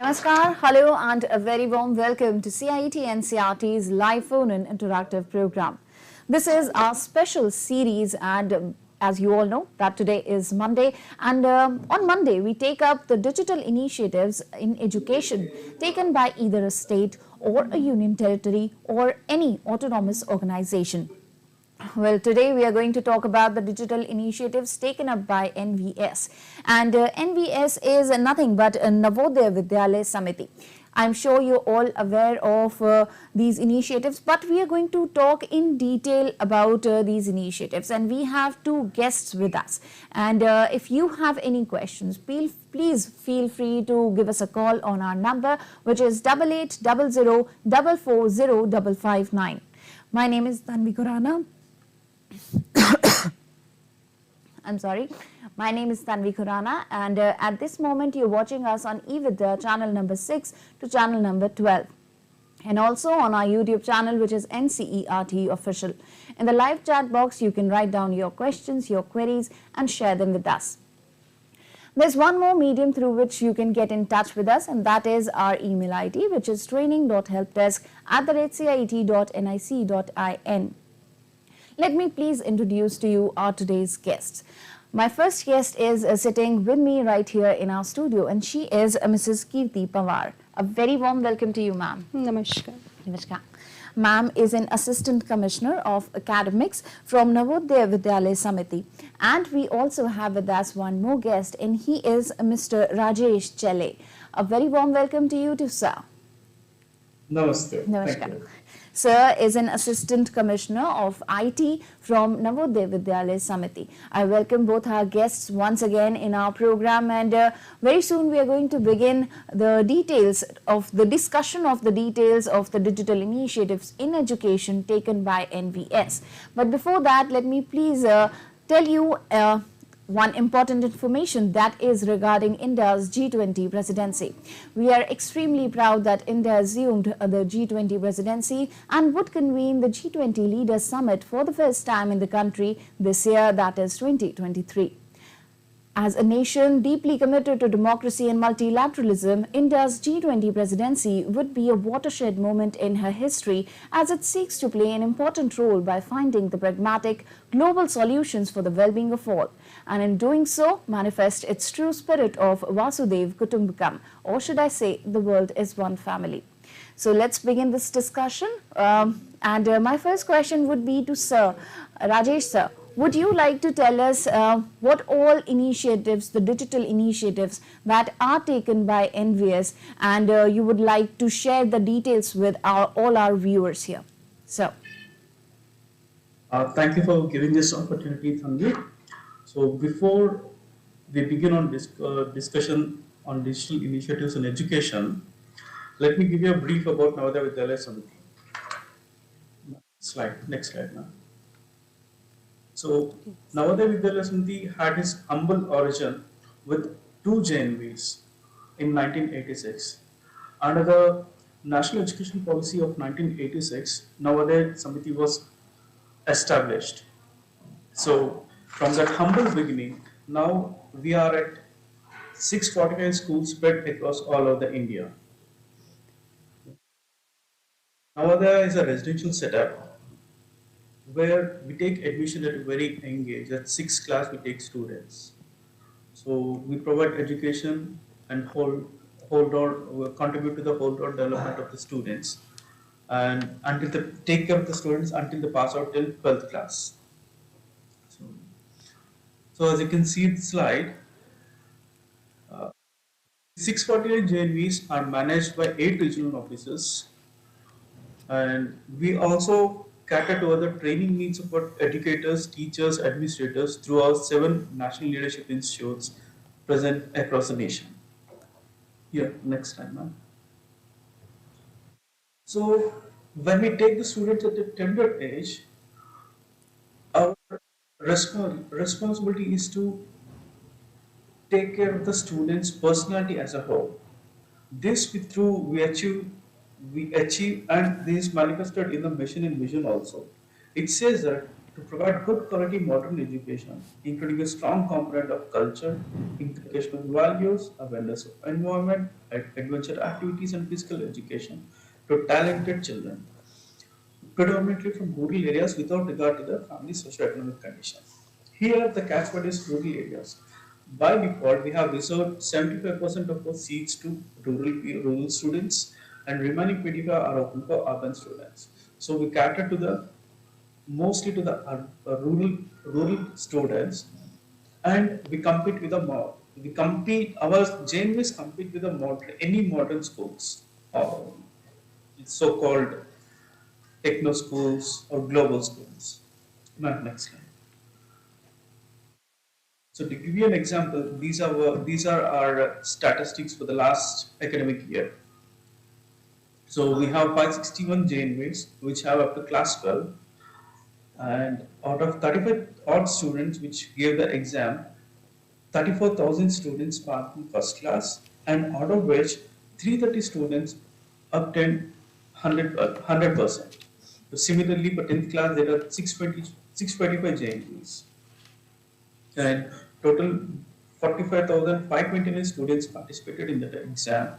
Namaskar, hello, and a very warm welcome to CIET NCRT's live phone and interactive program. This is our special series, and as you all know, that today is Monday, and on Monday we take up the digital initiatives in education taken by either a state or a union territory or any autonomous organization. Well, today we are going to talk about the digital initiatives taken up by NVS. And NVS is nothing but a Navodaya Vidyalaya Samiti. I'm sure you're all aware of these initiatives, but we are going to talk in detail about these initiatives. And we have two guests with us. And if you have any questions, please feel free to give us a call on our number, which is 8800 My name is Tanvi Khurana. I'm sorry. My name is Tanvi Khurana, and at this moment you're watching us on eVidya channel number 6 to channel number 12, and also on our YouTube channel, which is NCERT Official. In the live chat box, you can write down your questions, your queries, and share them with us. There's one more medium through which you can get in touch with us, and that is our email ID, which is training.helpdesk@ciet.nic.in. Let me please introduce to you our today's guests. My first guest is sitting with me right here in our studio, and she is Mrs. Kirti Pawar. A very warm welcome to you, ma'am. Namaskar. Namaskar. Ma'am is an Assistant Commissioner of Academics from Navodaya Vidyalaya Samiti. And we also have with us one more guest, and he is Mr. Rajesh Chelle. A very warm welcome to you too, sir. Namaste. Namaskar. Thank you. Sir is an Assistant Commissioner of IT from Navodaya Vidyalaya Samiti. I welcome both our guests once again in our program, and very soon we are going to begin the details of the discussion of the details of the digital initiatives in education taken by NVS. But before that, let me please tell you one important information, that is regarding India's G20 presidency. We are extremely proud that India assumed the G20 presidency and would convene the G20 Leaders Summit for the first time in the country this year, that is 2023. As a nation deeply committed to democracy and multilateralism, India's G20 presidency would be a watershed moment in her history as it seeks to play an important role by finding the pragmatic global solutions for the well-being of all, and in doing so manifest its true spirit of Vasudev Kutumbakam, or should I say, the world is one family. So let's begin this discussion. My first question would be to Sir Rajesh, sir. Would you like to tell us what all initiatives, the digital initiatives that are taken by NVS, and you would like to share the details with all our viewers here? So, Thank you for giving this opportunity, Tanvi. So before we begin on discussion on digital initiatives in education, let me give you a brief about Navodaya Vidyalaya Samiti. Next slide now. So, Navodaya Vidyalaya Samiti had its humble origin with two JNVs in 1986. Under the National Education Policy of 1986, Navodaya Samiti was established. So, from that humble beginning, now we are at 645 schools spread across all over India. Navodaya is a residential setup where we take admission at a very young age. At 6th class, we take students. So we provide contribute to the whole round development of the students, and take care of the students until they pass out till 12th class. So as you can see in the slide, 648 JNVs are managed by 8 regional offices, and we also cater to other training needs of our educators, teachers, administrators through our 7 national leadership institutes present across the nation. Here, next slide, ma'am. So, when we take the students at the tender age, our responsibility is to take care of the student's personality as a whole. This we achieve, and this is manifested in the mission and vision also. It says that to provide good quality modern education, including a strong component of culture, inculcation of values, awareness of environment, adventure activities, and physical education to talented children, predominantly from rural areas without regard to the family's socioeconomic condition. Here, the catchword is rural areas. By default, we have reserved 75% of our seats to rural students, and remaining 25 are open for urban students. So we cater to the mostly to the rural students, and we compete with the we compete our JNVs compete with the any modern schools, uh, so-called techno schools or global schools. Next slide. So to give you an example, these are our statistics for the last academic year. So we have 561 JNVs which have up to class 12, and out of 35 odd students which gave the exam, 34,000 students passed in first class, and out of which 330 students obtained 100%. So similarly, for 10th class, there are 625 JNVs, and total 45,529 students participated in the exam,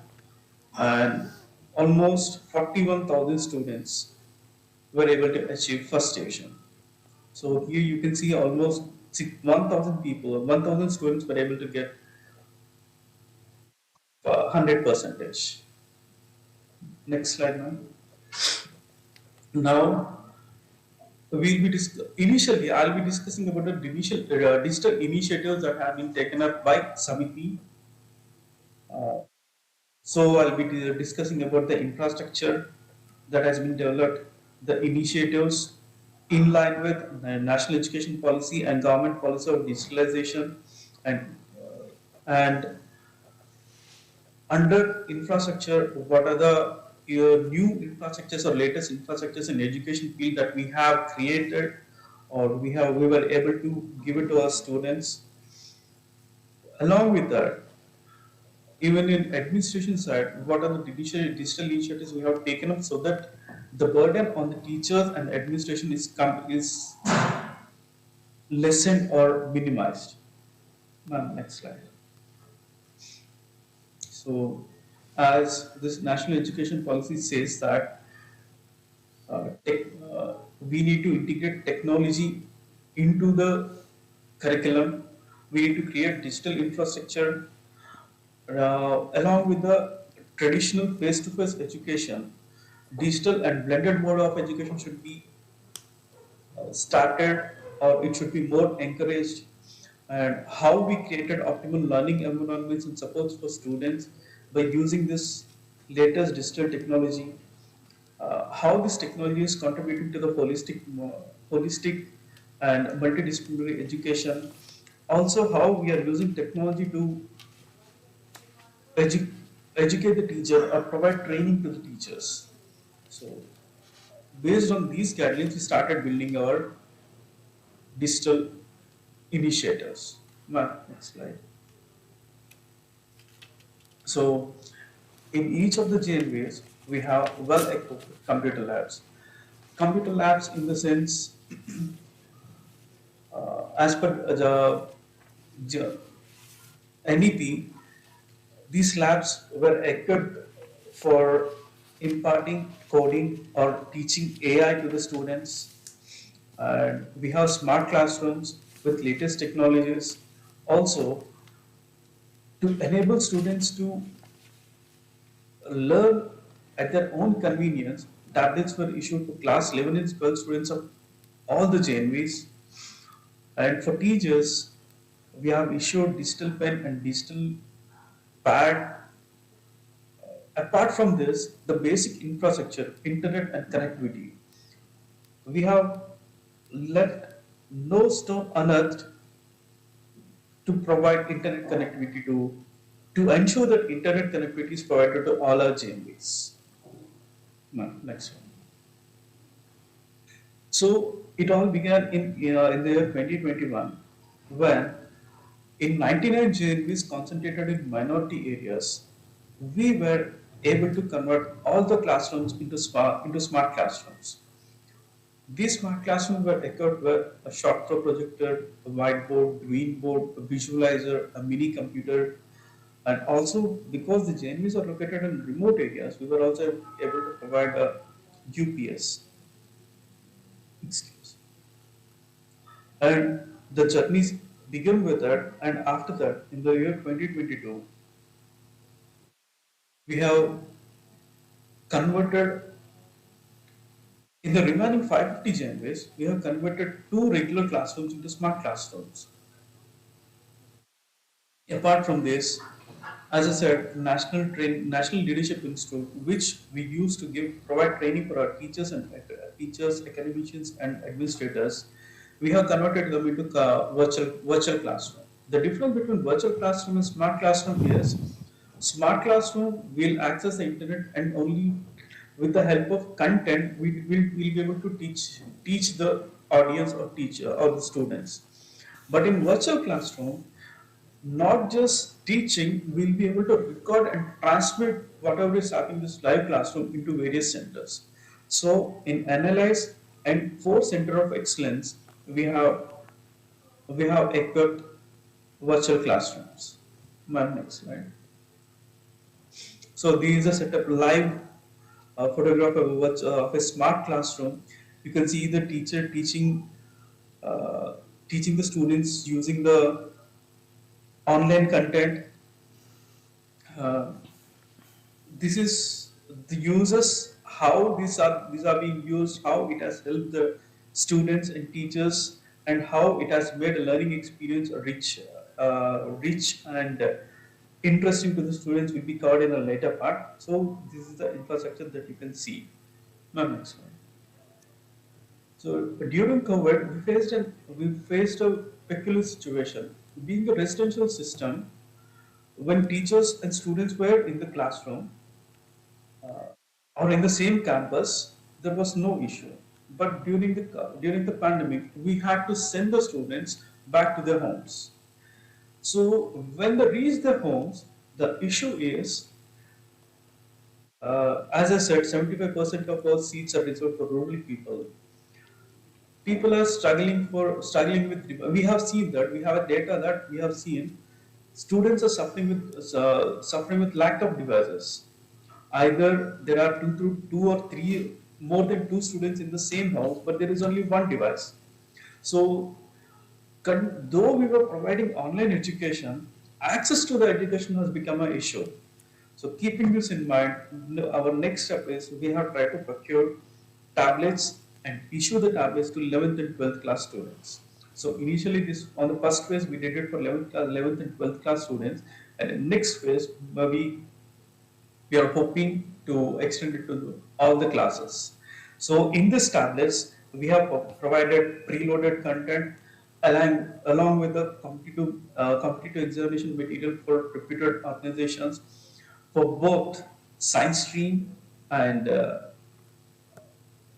and almost 41,000 students were able to achieve first division. So here you can see almost 1,000 people, 1,000 students were able to get 100 percentage. Next slide, ma'am. Now we'll be initially I'll be discussing about the digital initiatives that have been taken up by Samiti. Uh, so I'll be discussing about the infrastructure that has been developed, the initiatives in line with the national education policy and government policy of digitalization, and and under infrastructure, what are the new infrastructures or latest infrastructures in education field that we have created, or we were able to give it to our students. Along with that, even in administration side, what are the digital initiatives we have taken up so that the burden on the teachers and administration is lessened or minimized. Ma'am, next slide. So, as this national education policy says that we need to integrate technology into the curriculum. We need to create digital infrastructure along with the traditional face-to-face education. Digital and blended mode of education should be started, or it should be more encouraged. And how we created optimal learning environments and supports for students by using this latest digital technology, how this technology is contributing to the holistic and multidisciplinary education. Also, how we are using technology to edu- educate the teacher or provide training to the teachers. So, based on these guidelines, we started building our digital initiatives. Next slide. So, in each of the JNVs, we have well-equipped computer labs. Computer labs, in the sense, as per the NEP, these labs were equipped for imparting coding or teaching AI to the students. And we have smart classrooms with latest technologies. Also, to enable students to learn at their own convenience, tablets were issued to class 11 and 12 students of all the JNVs. And for teachers, we have issued digital pen and digital pad. Apart from this, the basic infrastructure, internet and connectivity, we have left no stone unearthed to provide internet connectivity to ensure that internet connectivity is provided to all our JNVs. Next one. So it all began in the year 2021 when in 99 JNVs concentrated in minority areas, we were able to convert all the classrooms into smart classrooms. These smart classrooms were equipped with a short throw projector, a whiteboard, green board, a visualizer, a mini computer, and also because the JNVs are located in remote areas, we were also able to provide a UPS. Excuse. And the journeys began with that, and after that, in the year 2022, we have converted in the remaining 550 JNVs, we have converted two regular classrooms into smart classrooms. Apart from this, as I said, National Leadership Institute, which we use to provide training for our teachers and teachers, academicians, and administrators, we have converted them into virtual classroom. The difference between virtual classroom and smart classroom is smart classroom will access the internet and only with the help of content we will be able to teach the audience or teacher or the students. But in virtual classroom, not just teaching, we'll be able to record and transmit whatever is happening in this live classroom into various centers. So in Analyze and 4 Center of Excellence, we have equipped virtual classrooms. Ma'am, next slide. So these are set up live photograph of a smart classroom. You can see the teacher uh, teaching the students using the online content. Uh, this is the users, how these are being used, how it has helped the students and teachers, and how it has made a learning experience rich and interesting to the students will be covered in a later part. So this is the infrastructure that you can see. Ma'am, next one. So during COVID, we faced a peculiar situation. Being a residential system, when teachers and students were in the classroom uh, or in the same campus, there was no issue. But during the pandemic, we had to send the students back to their homes. So when they reach their homes, the issue is, as I said, 75% of all seats are reserved for rural people. People are struggling with. We have seen that, we have a data that we have seen students are suffering with lack of devices. Either there are two or three, more than two students in the same house, but there is only one device. So though we were providing online education, access to the education has become an issue. So keeping this in mind, our next step is we have tried to procure tablets and issue the tablets to 11th and 12th class students. So initially, this on the first phase we did it for 11th and 12th class students, and in next phase we are hoping to extend it to all the classes. So in these tablets, we have provided preloaded content along with the competitive examination material for reputed organizations for both science stream and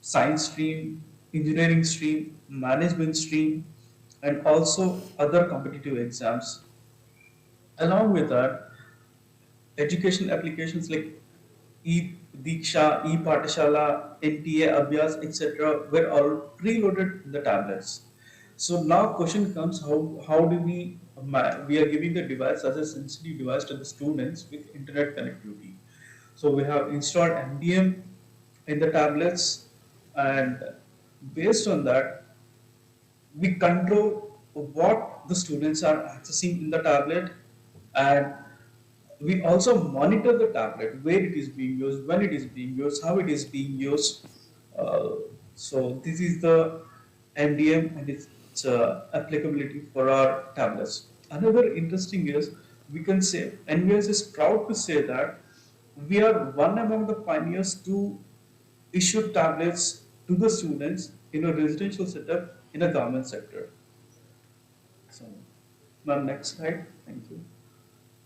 science stream, engineering stream, management stream, and also other competitive exams. Along with that, education applications like e-Diksha, e-Patashala, NTA, Abhyas, etc. were all preloaded in the tablets. So now question comes, how do we are giving the device as a sensitive device to the students with internet connectivity. So we have installed MDM in the tablets, and based on that we control what the students are accessing in the tablet, and we also monitor the tablet, where it is being used, when it is being used, how it is being used. Uh, so this is the MDM and its applicability for our tablets. Another interesting is, we can say NVS is proud to say that we are one among the pioneers to issue tablets to the students in a residential setup in a government sector. So, ma'am, next slide. Thank you.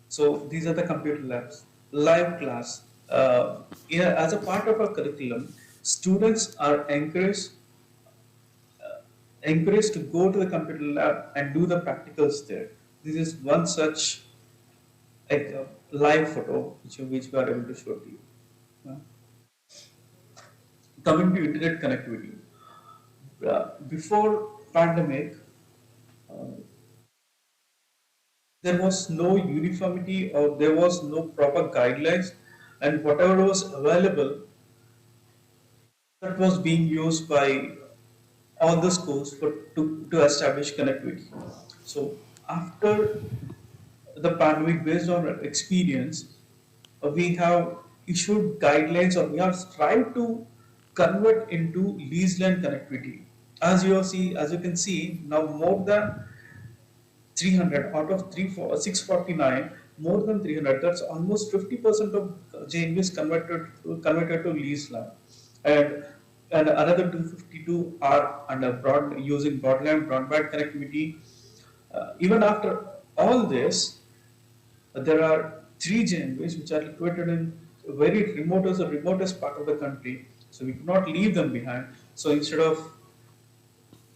So these are the computer labs, live class. Yeah, as a part of our curriculum, students are encouraged to go to the computer lab and do the practicals there. This is one such live photo which we are able to show to you. Uh, Coming to internet connectivity. Before pandemic, uh, there was no uniformity or there was no proper guidelines, and whatever was available, that was being used by all the schools to establish connectivity. So after the pandemic, based on our experience, we have issued guidelines or we have tried to convert into leased land connectivity. As you can see, now more than 300 out of 649, more than 300. That's almost 50% of JNV is converted to leased land, and another 252 are under using broadband connectivity. Even after all this, there are three JNVs which are located in very remotest part of the country. So we cannot leave them behind. So instead of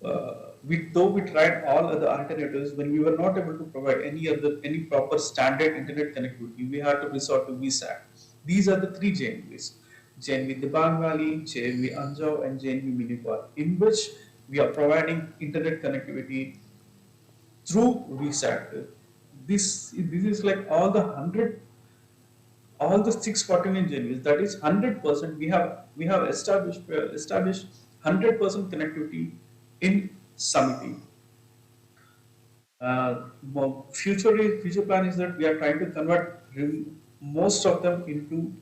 though we tried all other alternatives, when we were not able to provide any proper standard internet connectivity, we had to resort to VSAT. These are the three JNVs: JNV Dibang Valley, JNV Anjao, and JNV Minipal, in which we are providing internet connectivity through VSAT. This is like all the 649 JNVs. That is 100%. We have established 100% connectivity in Samiti. Future plan is that we are trying to convert most of them into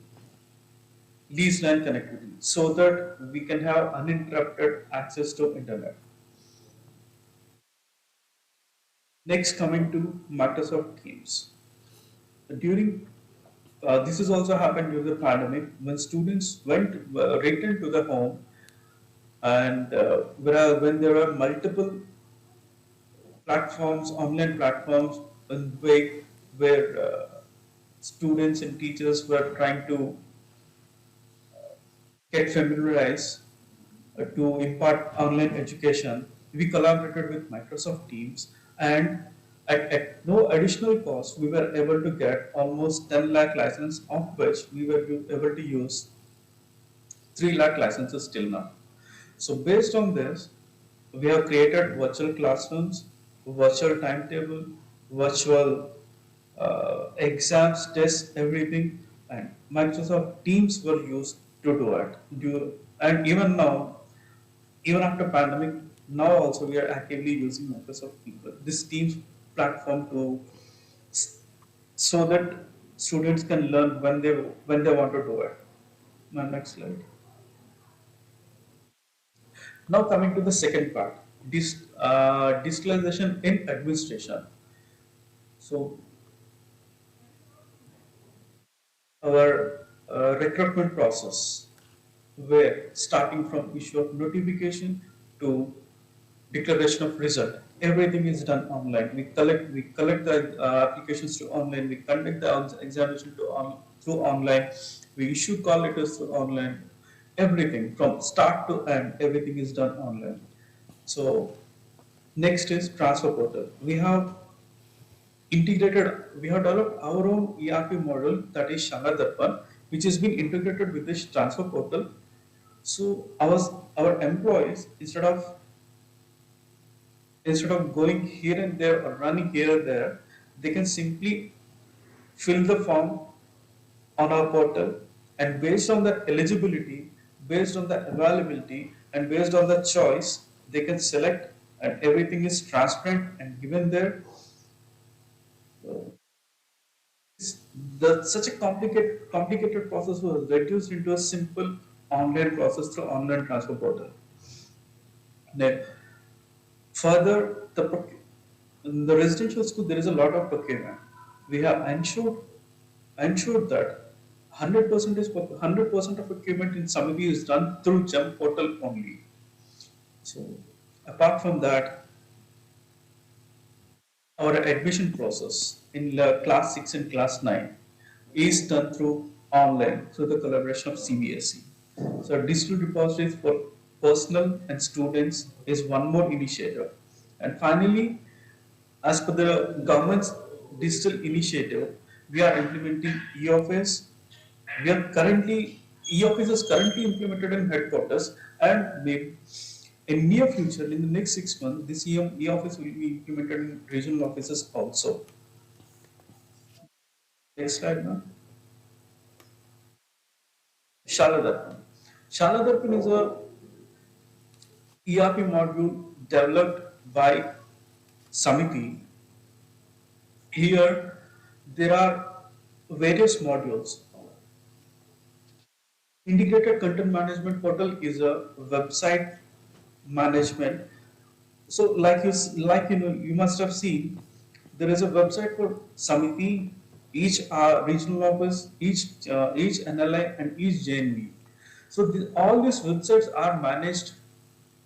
leased line connectivity so that we can have uninterrupted access to internet. Next, coming to Microsoft Teams. During this has also happened during the pandemic when students returned to the home, and when there are multiple platforms, online platforms, where students and teachers were trying to get familiarized to impart online education, we collaborated with Microsoft Teams, and at no additional cost, we were able to get almost 10 lakh license, of which we were able to use 3 lakh licenses till now. So based on this, we have created virtual classrooms, virtual timetable, virtual exams, tests, everything, and Microsoft Teams were used to do it. And even now, even after pandemic, now also we are actively using Microsoft Teams, this Teams platform so that students can learn when they want to do it. Now, next slide. Now coming to the second part, digitalization in administration. So our recruitment process, where starting from issue of notification to declaration of result, everything is done online. We collect the applications to online. We conduct the examination through online. We issue call letters through online. Everything from start to end, everything is done online. So next is transfer portal. We have developed our own ERP model, that is Shanga Darpan, which has been integrated with this transfer portal. So our employees, instead of going here and there or running here and there, they can simply fill the form on our portal, and based on the eligibility, based on the availability, and based on the choice, they can select, and everything is transparent and given there. Such a complicated process was reduced into a simple online process through online transfer portal. Then further, in the residential school there is a lot of procurement. We have ensured that 100% of procurement in Samiti is done through GEM portal only. So apart from that, our admission process in class 6 and class 9 is done through online through the collaboration of CBSE. So digital repositories for personal and students is one more initiative. And finally, as per the government's digital initiative, we are implementing e-office. E-office is currently implemented in headquarters, and In near future, in the next 6 months, this e-office will be implemented in regional offices also. Next slide now. Shaladarpan. Shaladarpan is a ERP module developed by Samiti. Here, there are various modules. Integrated Content Management Portal is a website management. So, you must have seen, there is a website for Samiti, each regional office, each NLI, and each JNV. So, all these websites are managed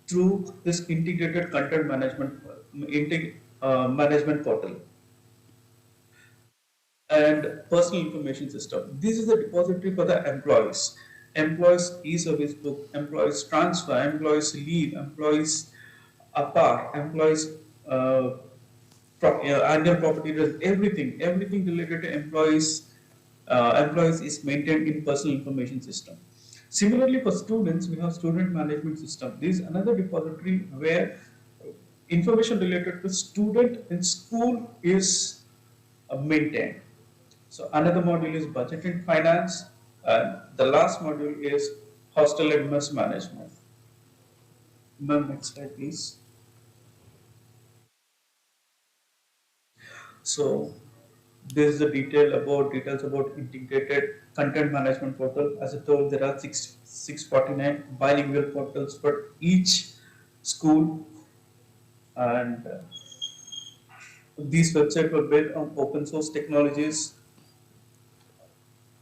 through this integrated content management portal and personal information system. This is the depository for the employees. Employees e-service book, employees transfer, employees leave, employees APAR, employees annual property risk, everything related to employees is maintained in personal information system. Similarly, for students, we have student management system. This is another depository where information related to student in school is maintained. So another module is budget and finance, and the last module is hostel and mess management. Ma'am, next slide, please. So this is the details about integrated content management portal. As I told, there are 649 bilingual portals for each school, and these websites were built on open source technologies.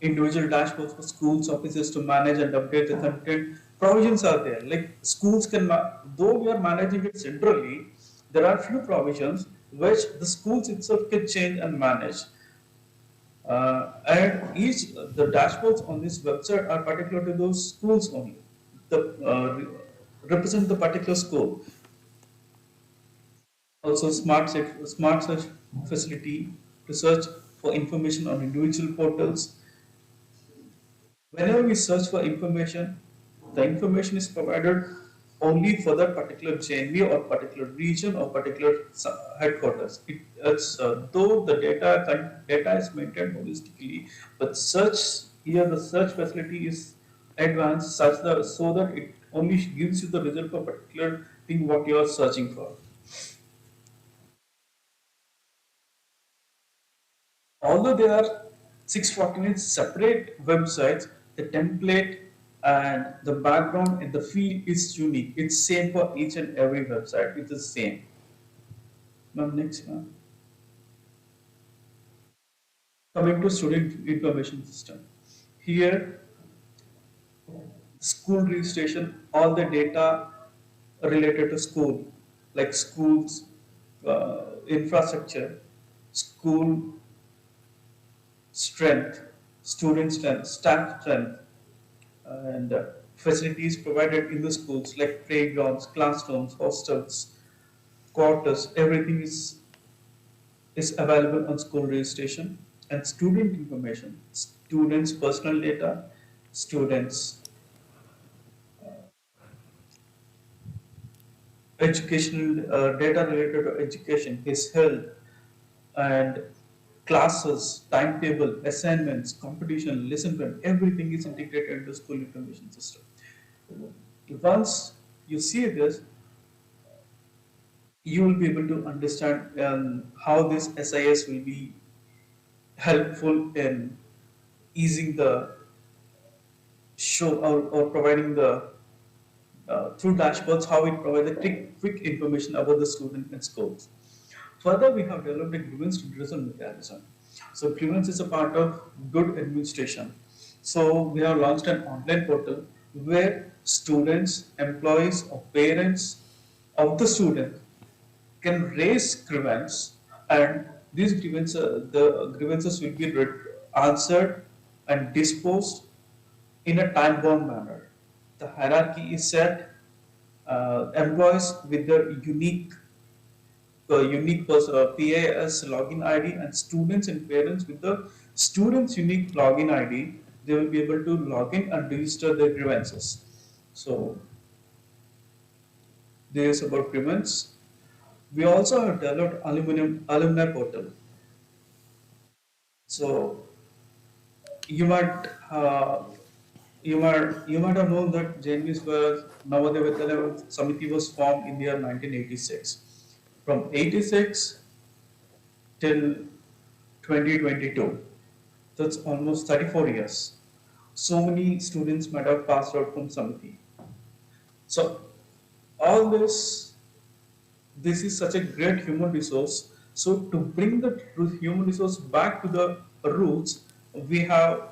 Individual dashboards for schools, offices to manage and update the content. Provisions are there. Like schools can, though we are managing it centrally, there are few provisions which the schools itself can change and manage. And the dashboards on this website are particular to those schools only. Represent the particular school. Also, smart search facility to search for information on individual portals. Whenever we search for information, the information is provided only for that particular JNV or particular region or particular headquarters. Though the data is maintained holistically, but the search facility is advanced so that it only gives you the result for a particular thing what you are searching for. Although there are 649 separate websites, the template and the background and the field is unique. It's same for each and every website. It's the same. Ma'am, next ma'am. Coming to student information system. Here, school registration, all the data related to school, like schools, infrastructure, school strength, student strength, staff strength, and facilities provided in the schools like playgrounds, classrooms, hostels, quarters, everything is available on school registration. And student information, students' personal data, students' educational data related to education, his health, and classes, timetable, assignments, competition, lesson plan, everything is integrated into school information system. Once you see this, you will be able to understand how this SIS will be helpful in easing the show or providing the through dashboards how it provides the quick information about the student and schools. Further, we have developed a grievance redressal mechanism. So grievance is a part of good administration. So we have launched an online portal where students, employees, or parents of the student can raise grievance, and the grievances will be answered and disposed in a time-bound manner. The hierarchy is set. Employees with their unique PAS login ID, and students and parents with the student's unique login ID, they will be able to log in and register their grievances. So This is about grievance. We also have developed alumni portal. So you might you might have known that JNV's was Navodaya Vidyalaya Samiti was formed in the year 1986. From 86 till 2022, that's almost 34 years. So many students might have passed out from Samiti. So all this is such a great human resource. So to bring the human resource back to the roots, we have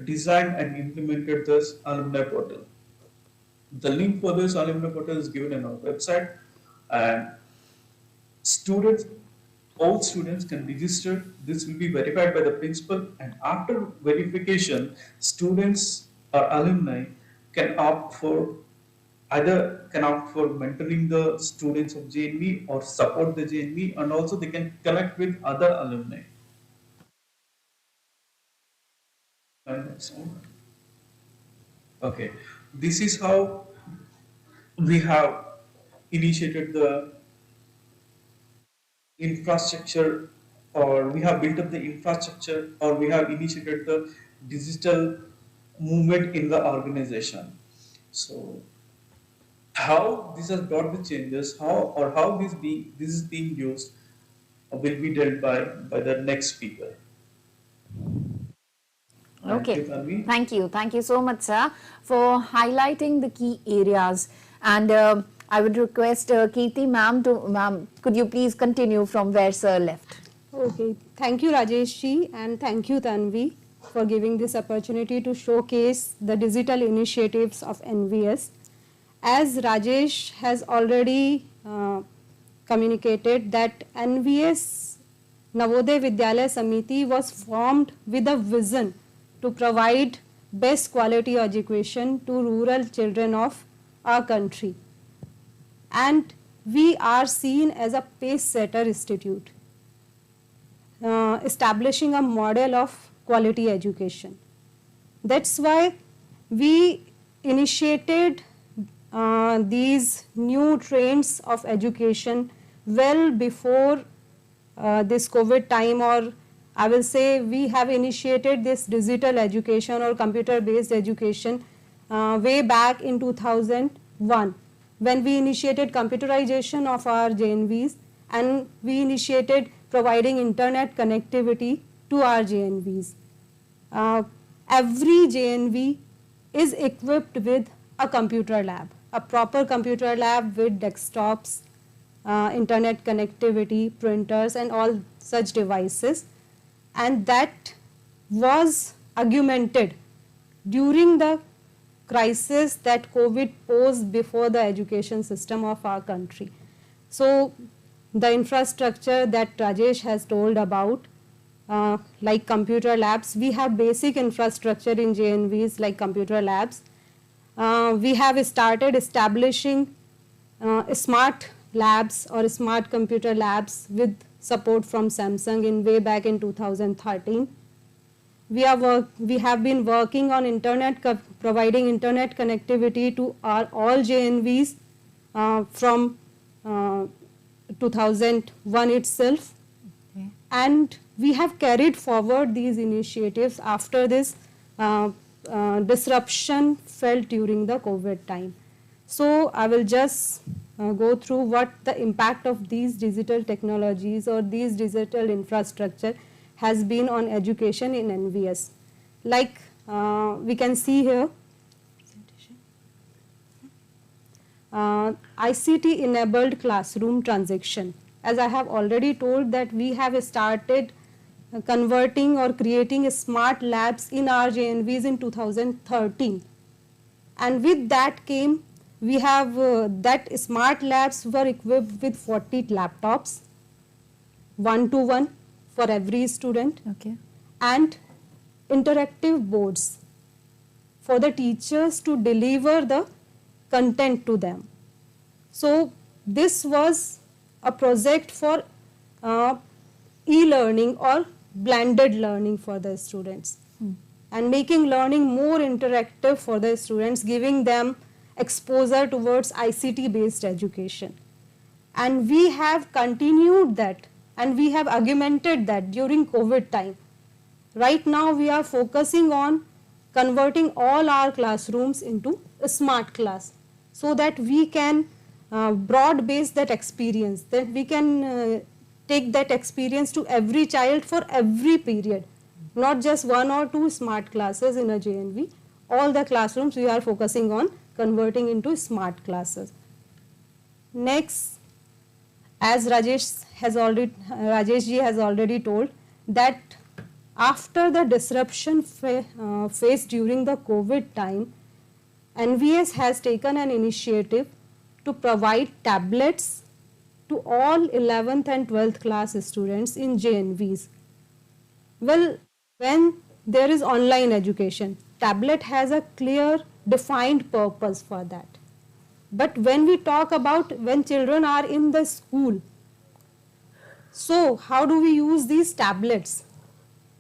designed and implemented this alumni portal. The link for this alumni portal is given in our website, and students, all students can register. This will be verified by the principal, and after verification, students or alumni can opt for either can opt for mentoring the students of JNV or support the JNV, and also they can connect with other alumni. And next one. Okay, this is how we have initiated the infrastructure, or we have built up the infrastructure, or we have initiated the digital movement in the organization. So how this has brought the changes, how this is being used, will be dealt by the next speaker. Thank Okay, you, Tanvi. thank you so much, sir, for highlighting the key areas. And I would request Kirti ma'am could you please continue from where sir left? Okay, thank you Rajesh ji, and thank you Tanvi for giving this opportunity to showcase the digital initiatives of NVS. As Rajesh has already communicated that NVS Navodaya Vidyalaya Samiti was formed with a vision to provide best quality education to rural children of our country. And we are seen as a pace setter institute, establishing a model of quality education. That's why we initiated these new trends of education well before this COVID time, or I will say we have initiated this digital education or computer based education way back in 2001, when we initiated computerization of our JNVs, and we initiated providing internet connectivity to our JNVs. Every JNV is equipped with a computer lab, a proper computer lab with desktops, internet connectivity, printers and all such devices, and that was augmented during the crisis that COVID posed before the education system of our country. So the infrastructure that Rajesh has told about, like computer labs, we have basic infrastructure in JNVs like computer labs. We have started establishing smart labs or smart computer labs with support from Samsung in way back in 2013. We have been working on providing internet connectivity to all JNVs from 2001 itself. Okay. And we have carried forward these initiatives after this disruption felt during the COVID time. So I will just go through what the impact of these digital technologies or these digital infrastructure has been on education in NVS. Like we can see here, ICT enabled classroom transition. As I have already told that we have started converting or creating smart labs in our JNVs in 2013, and with that came we have that smart labs were equipped with 40 laptops, 1-to-1 for every student, Okay. and interactive boards for the teachers to deliver the content to them. So this was a project for e-learning or blended learning for the students, and making learning more interactive for the students, giving them exposure towards ICT based education. And we have continued that and we have augmented that during COVID time. Right now we are focusing on converting all our classrooms into a smart class so that we can broad base that experience, that we can take that experience to every child for every period, not just one or two smart classes in a JNV. All the classrooms we are focusing on converting into smart classes. Next, as Rajesh ji has already told, that after the disruption faced during the COVID time, NVS has taken an initiative to provide tablets to all 11th and 12th class students in JNVs. Well, when there is online education, tablet has a clear defined purpose for that. But when we talk about when children are in the school, so how do we use these tablets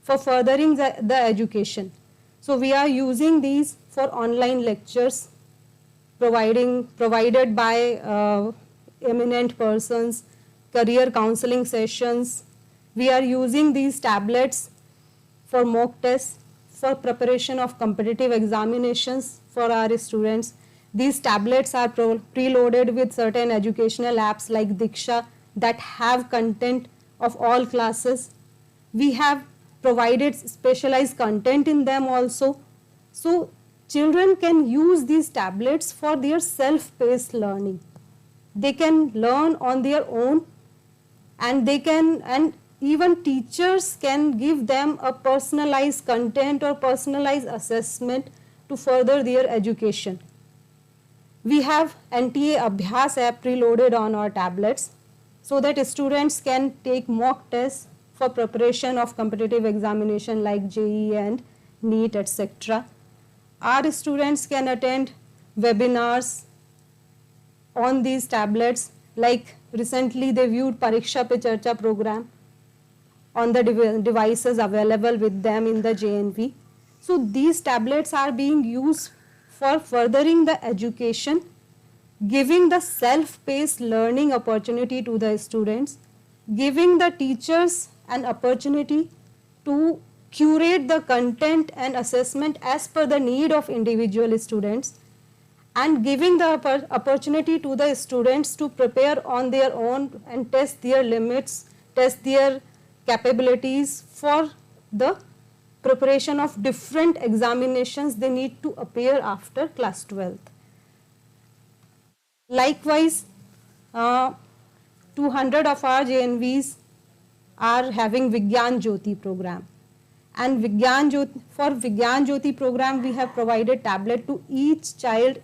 for furthering the education? So we are using these for online lectures provided by eminent persons, career counseling sessions. We are using these tablets for mock tests, for preparation of competitive examinations for our students. These tablets are preloaded with certain educational apps like Diksha that have content of all classes. We have provided specialized content in them also. So children can use these tablets for their self-paced learning. They can learn on their own, and even teachers can give them a personalized content or personalized assessment to further their education. We have NTA Abhyas app preloaded on our tablets so that students can take mock tests for preparation of competitive examination like JEE and NEET, etc. Our students can attend webinars on these tablets, like recently they viewed Pariksha Pe Charcha program on the devices available with them in the JNV. So these tablets are being used for furthering the education, giving the self-paced learning opportunity to the students, giving the teachers an opportunity to curate the content and assessment as per the need of individual students, and giving the opportunity to the students to prepare on their own and test their limits, test their capabilities for the preparation of different examinations they need to appear after class 12th. Likewise, 200 of our JNVs are having Vigyan Jyoti program. And for Vigyan Jyoti program, we have provided tablet to each child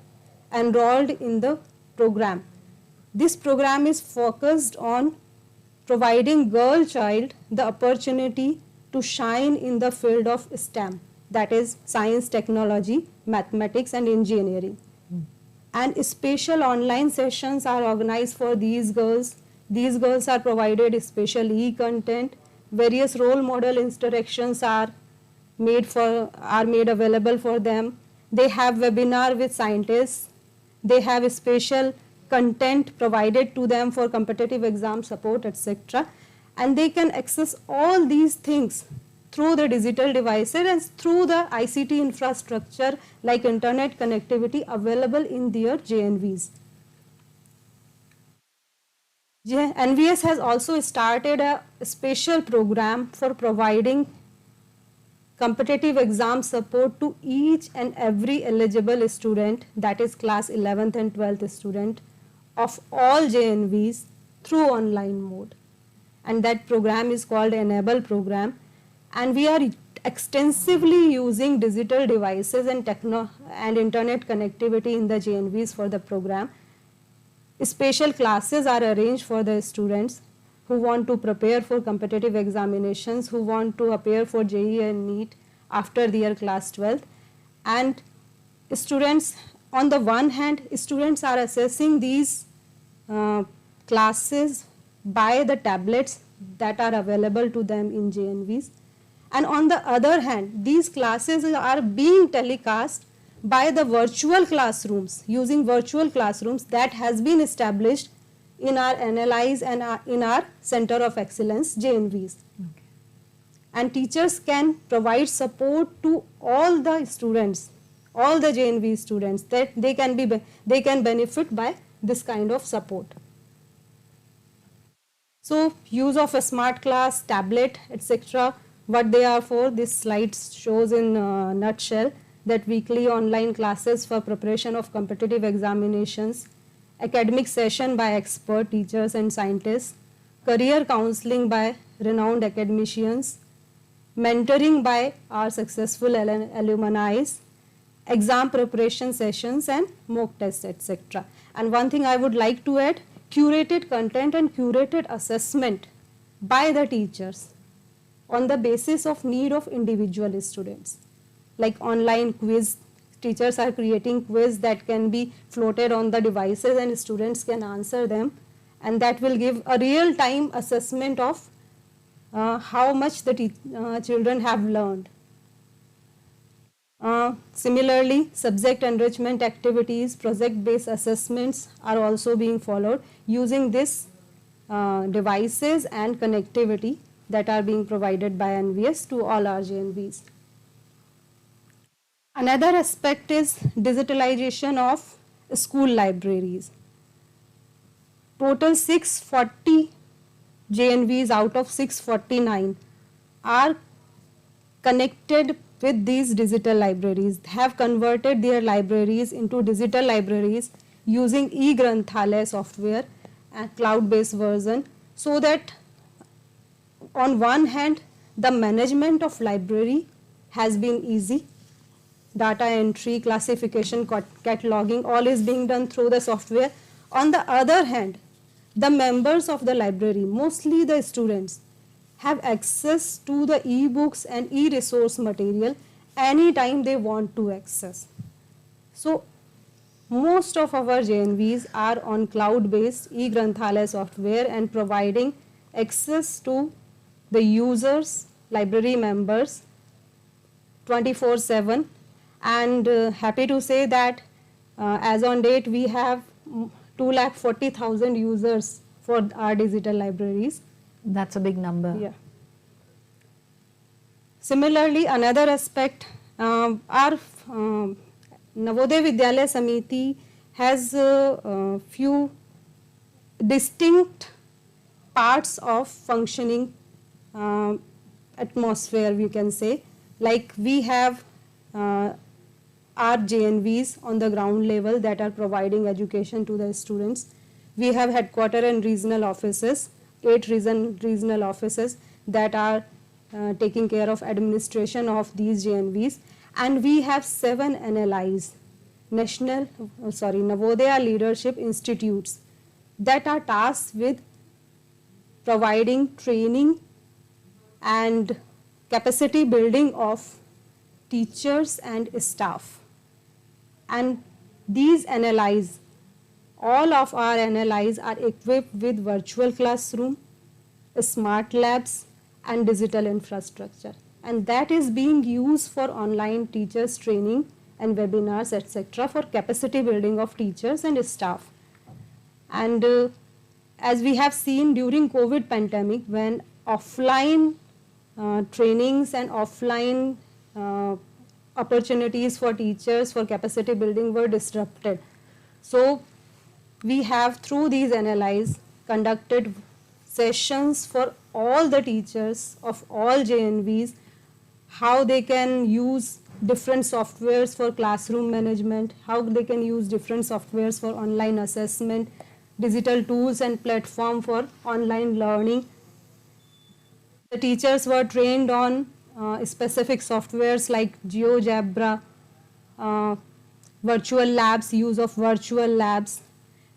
enrolled in the program. This program is focused on providing girl child the opportunity to shine in the field of STEM, that is science, technology, mathematics and engineering. And special online sessions are organized for these girls. These girls are provided special e-content. Various role model interactions are made available for them. They have webinar with scientists. They have special content provided to them for competitive exam support, etc. And they can access all these things through the digital devices and through the ICT infrastructure like internet connectivity available in their JNVs. NVS has also started a special program for providing competitive exam support to each and every eligible student, that is class 11th and 12th student of all JNVs through online mode. And that program is called Enable program. And we are extensively using digital devices and internet connectivity in the JNVs for the program. Special classes are arranged for the students who want to prepare for competitive examinations, who want to appear for JEE and NEET after their class 12th. And students, on the one hand, students are accessing these classes by the tablets that are available to them in JNVs. And on the other hand, these classes are being telecast by the virtual classrooms, using virtual classrooms that has been established in our Analyze and in our Center of Excellence, JNVs. Okay. And teachers can provide support to all the students, all the JNV students, that they can benefit by this kind of support. So use of a smart class, tablet, etc., what they are for, this slide shows in a nutshell that weekly online classes for preparation of competitive examinations, academic session by expert teachers and scientists, career counseling by renowned academicians, mentoring by our successful alumni, exam preparation sessions and mock tests, etc. And one thing I would like to add, curated content and curated assessment by the teachers on the basis of need of individual students. Like online quiz, teachers are creating quiz that can be floated on the devices and students can answer them, and that will give a real time assessment of how much the children have learned. Similarly, subject enrichment activities, project-based assessments are also being followed using this devices and connectivity that are being provided by NVS to all our JNVs. Another aspect is digitalization of school libraries. Total 640 JNVs out of 649 are connected with these digital libraries, have converted their libraries into digital libraries using e-Granthalaya software and cloud-based version, so that on one hand the management of library has been easy, data entry, classification, cataloging, all is being done through the software. On the other hand, the members of the library, mostly the students, have access to the e-books and e-resource material anytime they want to access. So most of our JNVs are on cloud-based e-Granthalaya software and providing access to the users, library members 24/7, and happy to say that as on date we have 240,000 users for our digital libraries. That's a big number. Yeah. Similarly, another aspect, our Navodaya Vidyalaya Samiti has few distinct parts of functioning atmosphere, we can say. Like we have our JNVs on the ground level that are providing education to the students. We have headquarter and regional offices, 8 regional offices that are taking care of administration of these JNVs, and we have 7 NLIs, Navodaya Leadership Institutes, that are tasked with providing training and capacity building of teachers and staff. And these NLIs, all of our NLIs are equipped with virtual classroom, smart labs and digital infrastructure, and that is being used for online teachers training and webinars, etc., for capacity building of teachers and staff. And as we have seen during COVID pandemic, when offline trainings and offline opportunities for teachers for capacity building were disrupted, so we have through these NLIs conducted sessions for all the teachers of all JNVs, how they can use different softwares for classroom management, how they can use different softwares for online assessment, digital tools and platform for online learning. The teachers were trained on specific softwares like GeoGebra, virtual labs, use of virtual labs.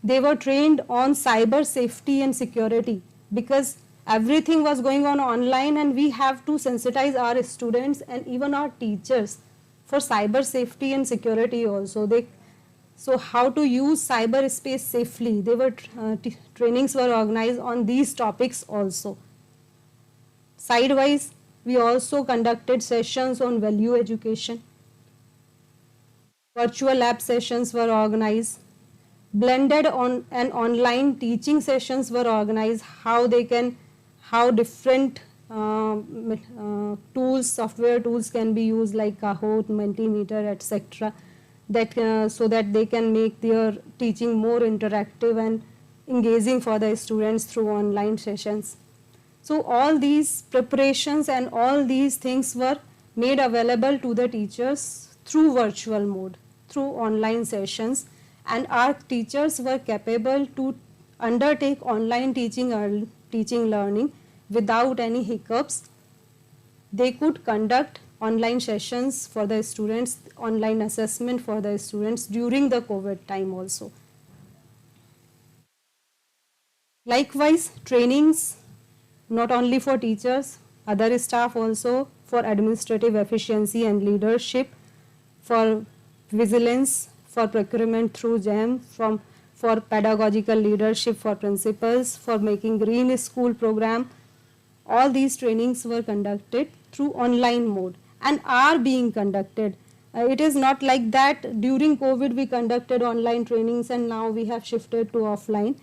They were trained on cyber safety and security, because everything was going on online and we have to sensitize our students and even our teachers for cyber safety and security also. So how to use cyberspace safely, they were trainings were organized on these topics also. Sidewise, we also conducted sessions on value education. virtual lab sessions were organized, blended on and online teaching sessions were organized, how different tools, software tools can be used like Kahoot, Mentimeter, etc. That so that they can make their teaching more interactive and engaging for the students through online sessions. So all these preparations and all these things were made available to the teachers through virtual mode, through online sessions, and our teachers were capable to undertake online teaching learning without any hiccups. They could conduct online sessions for the students, online assessment for the students during the COVID time also. Likewise, trainings not only for teachers, other staff also, for administrative efficiency and leadership, for vigilance, for procurement through GEM, for pedagogical leadership for principals, for making green school program. All these trainings were conducted through online mode and are being conducted. It is not like that during COVID we conducted online trainings and now we have shifted to offline.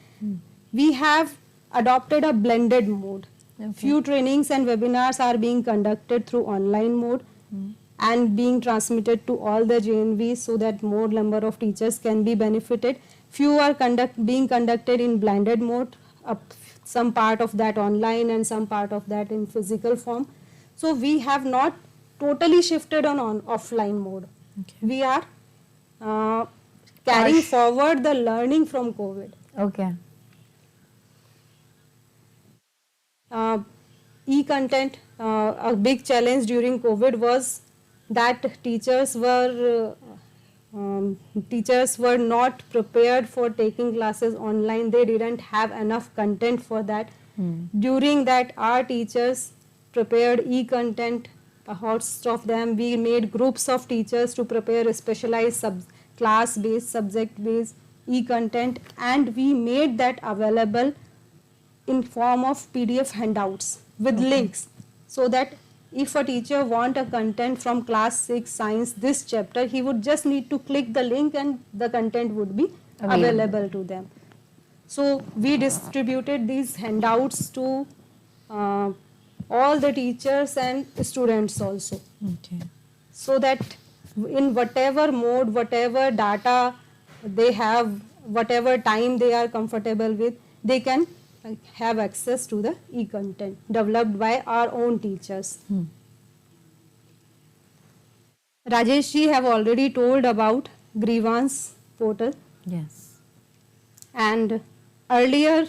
We have adopted a blended mode. Okay. Few trainings and webinars are being conducted through online mode and being transmitted to all the JNVs so that more number of teachers can be benefited. Few are being conducted in blended mode, some part of that online and some part of that in physical form. So we have not totally shifted on offline mode. Okay. We are carrying forward the learning from COVID. Okay. E-content, a big challenge during COVID was that teachers were not prepared for taking classes online. They didn't have enough content for that. During that, our teachers prepared e-content, a host of them. We made groups of teachers to prepare a specialized class-based, subject-based e-content, and we made that available in form of PDF handouts with links, so that if a teacher want a content from class 6 science this chapter, he would just need to click the link and the content would be available to them. So we distributed these handouts to all the teachers and students also. Okay. So that in whatever mode, whatever data they have, whatever time they are comfortable with, they can have access to the e-content developed by our own teachers. Rajesh ji have already told about grievance portal. Yes. And earlier,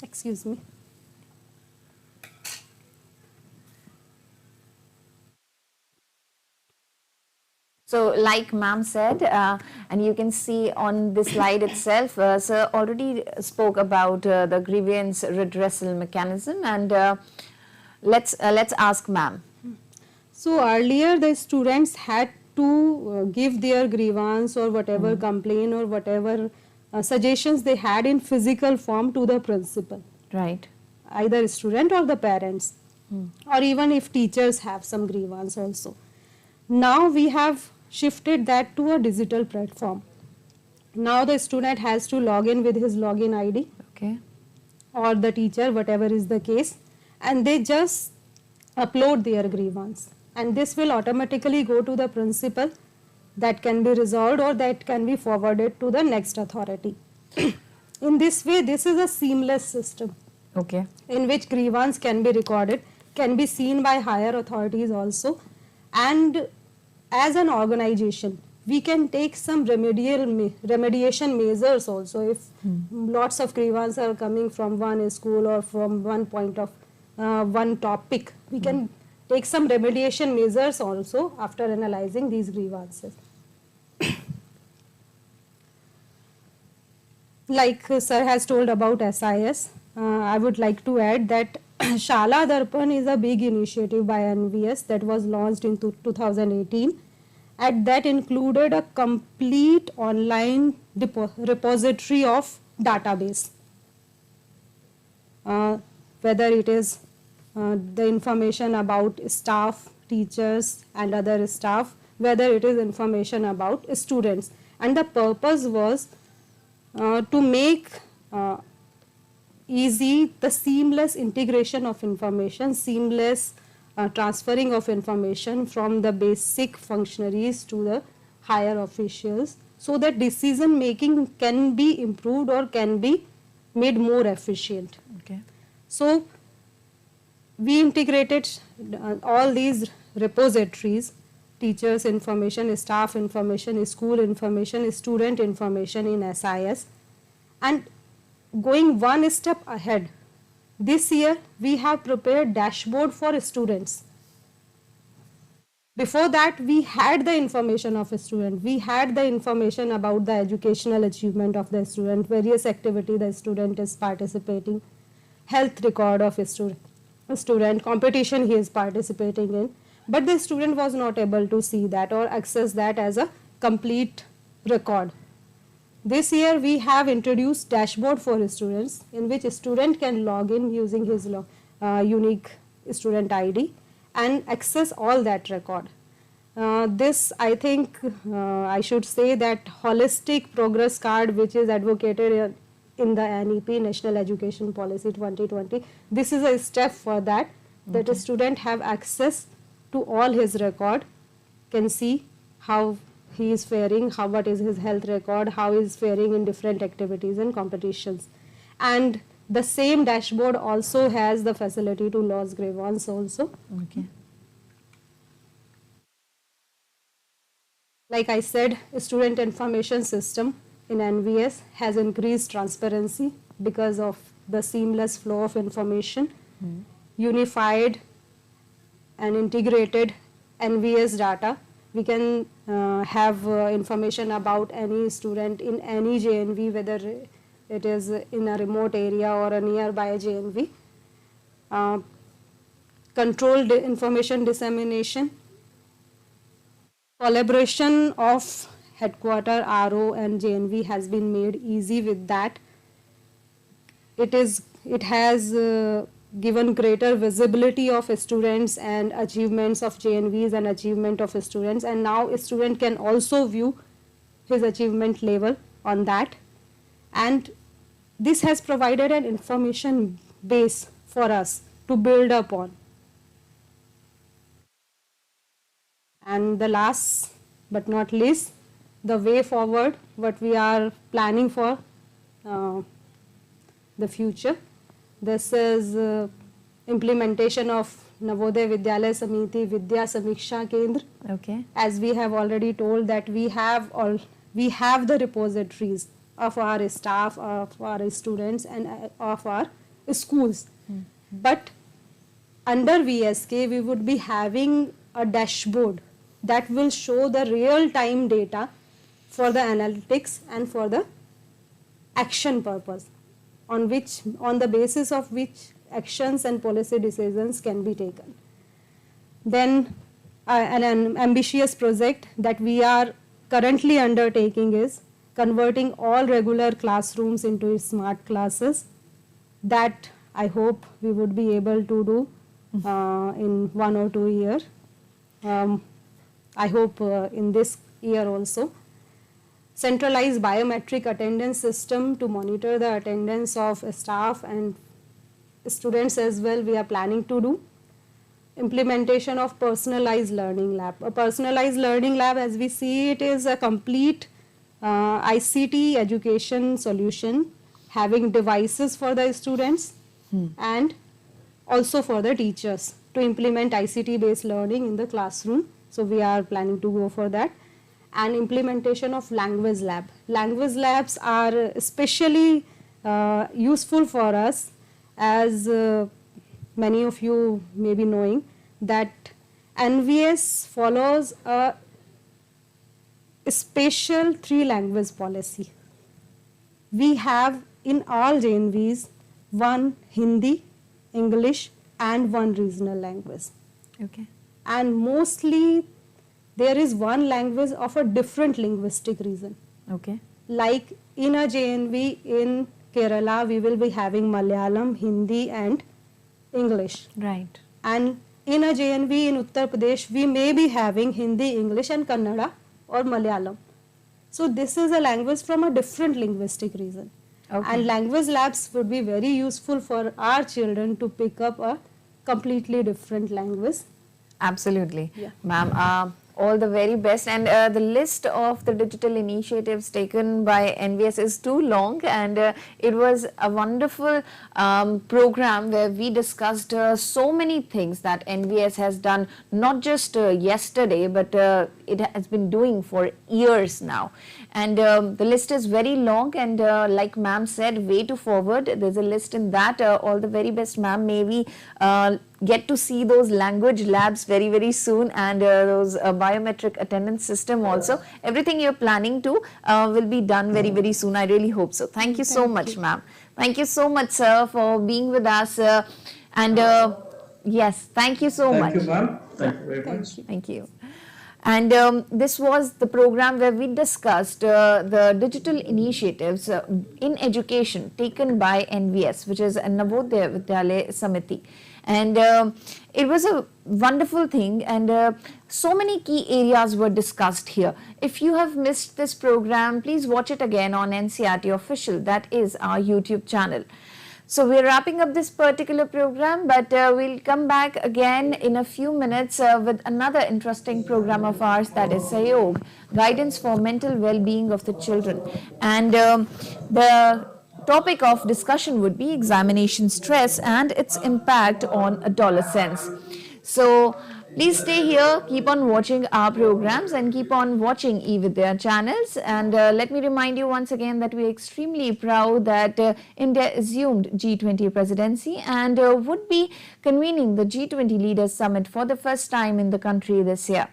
excuse me. So like ma'am said, and you can see on the slide itself, sir already spoke about the grievance redressal mechanism, and let's ask ma'am. So earlier the students had to give their grievance or whatever complaint or whatever suggestions they had in physical form to the principal. Right. Either student or the parents, or even if teachers have some grievance also. Now we have shifted that to a digital platform. Now the student has to log in with his login ID. Okay. Or the teacher, whatever is the case, and they just upload their grievance, and this will automatically go to the principal. That can be resolved or that can be forwarded to the next authority. In this way, this is a seamless system. Okay. In which grievance can be recorded, can be seen by higher authorities also, and as an organization we can take some remediation measures also. If lots of grievances are coming from one school or from one point of one topic, we can take some remediation measures also after analyzing these grievances. Like sir has told about SIS, I would like to add that Shala Darpan is a big initiative by NVS that was launched in 2018, and that included a complete online repository of database. Whether it is the information about staff, teachers and other staff, whether it is information about students. And the purpose was to make easy the seamless integration of information, seamless transferring of information from the basic functionaries to the higher officials, so that decision making can be improved or can be made more efficient. Okay. So we integrated all these repositories, teachers information, staff information, school information, student information in SIS. And going one step ahead, this year we have prepared dashboard for students. Before that, we had the information of a student, we had the information about the educational achievement of the student, various activity the student is participating, health record of a student, competition he is participating in, but the student was not able to see that or access that as a complete record. This year we have introduced dashboard for students, in which a student can log in using his unique student ID and access all that record. This, I think, I should say that holistic progress card which is advocated in the NEP, National Education Policy 2020, this is a step for that, that a student have access to all his record, can see how he is faring, what is his health record, how he is faring in different activities and competitions. And the same dashboard also has the facility to lodge grievance also. Okay. Like I said, student information system in NVS has increased transparency because of the seamless flow of information, unified and integrated NVS data. We can have information about any student in any JNV, whether it is in a remote area or a nearby JNV. Controlled information dissemination, collaboration of headquarter, RO and JNV has been made easy with that. It has given greater visibility of students and achievements of JNVs and achievement of students, and now a student can also view his achievement level on that, and this has provided an information base for us to build upon. And the last but not least, the way forward, what we are planning for the future. This is implementation of Navodaya Vidyalaya Samiti Vidya Samiksha Kendra. Okay. As we have already told that we have the repositories of our staff, of our students and of our schools. But under VSK we would be having a dashboard that will show the real-time data for the analytics and for the action purpose, on the basis of which actions and policy decisions can be taken. Then an ambitious project that we are currently undertaking is converting all regular classrooms into smart classes. That I hope we would be able to do in 1 or 2 years. I hope in this year also. Centralized biometric attendance system to monitor the attendance of staff and students as well, we are planning to do. Implementation of personalized learning lab. A personalized learning lab, as we see, it is a complete ICT education solution, having devices for the students and also for the teachers to implement ICT based learning in the classroom. So we are planning to go for that. And implementation of language lab. Language labs are especially useful for us, as many of you may be knowing that NVS follows a special 3-language policy. We have in all JNVs one Hindi, English and one regional language. Okay. And mostly there is one language of a different linguistic region. Okay. Like in a JNV in Kerala, we will be having Malayalam, Hindi and English. Right. And in a JNV in Uttar Pradesh, we may be having Hindi, English and Kannada or Malayalam. So this is a language from a different linguistic region. Okay. And language labs would be very useful for our children to pick up a completely different language. Absolutely. Yeah. Ma'am, all the very best. And the list of the digital initiatives taken by NVS is too long, and it was a wonderful program where we discussed so many things that NVS has done, not just yesterday, but it has been doing for years now. And the list is very long, and like ma'am said, way to forward. There's a list in that. All the very best, ma'am. May we get to see those language labs very, very soon, and those biometric attendance system also. Everything you're planning to will be done very, very soon. I really hope so. Thank you so much, ma'am. Thank you so much, sir, for being with us. And yes, thank you so much. Thank you, ma'am. Thank you very much. Thank you. And this was the program where we discussed the digital initiatives in education taken by NVS, which is Navodaya Vidyalaya Samiti. And it was a wonderful thing, and so many key areas were discussed here. If you have missed this program, please watch it again on NCRT Official. That is our YouTube channel. So we're wrapping up this particular program, but we'll come back again in a few minutes with another interesting program of ours, that is Sayog, Guidance for Mental Well-Being of the Children. And the topic of discussion would be examination stress and its impact on adolescents. So please stay here, keep on watching our programs and keep on watching eVidya channels. And let me remind you once again that we are extremely proud that India assumed G20 presidency and would be convening the G20 Leaders Summit for the first time in the country this year.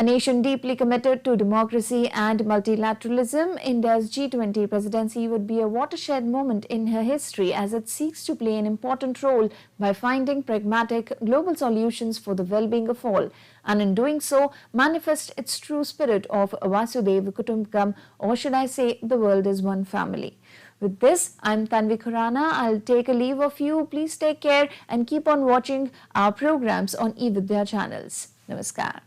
A nation deeply committed to democracy and multilateralism, India's G20 presidency would be a watershed moment in her history as it seeks to play an important role by finding pragmatic global solutions for the well-being of all, and in doing so manifest its true spirit of Vasudhaiva Kutumbakam, or should I say, the world is one family. With this, I'm Tanvi Khurana. I'll take a leave of you. Please take care and keep on watching our programs on eVidya channels. Namaskar.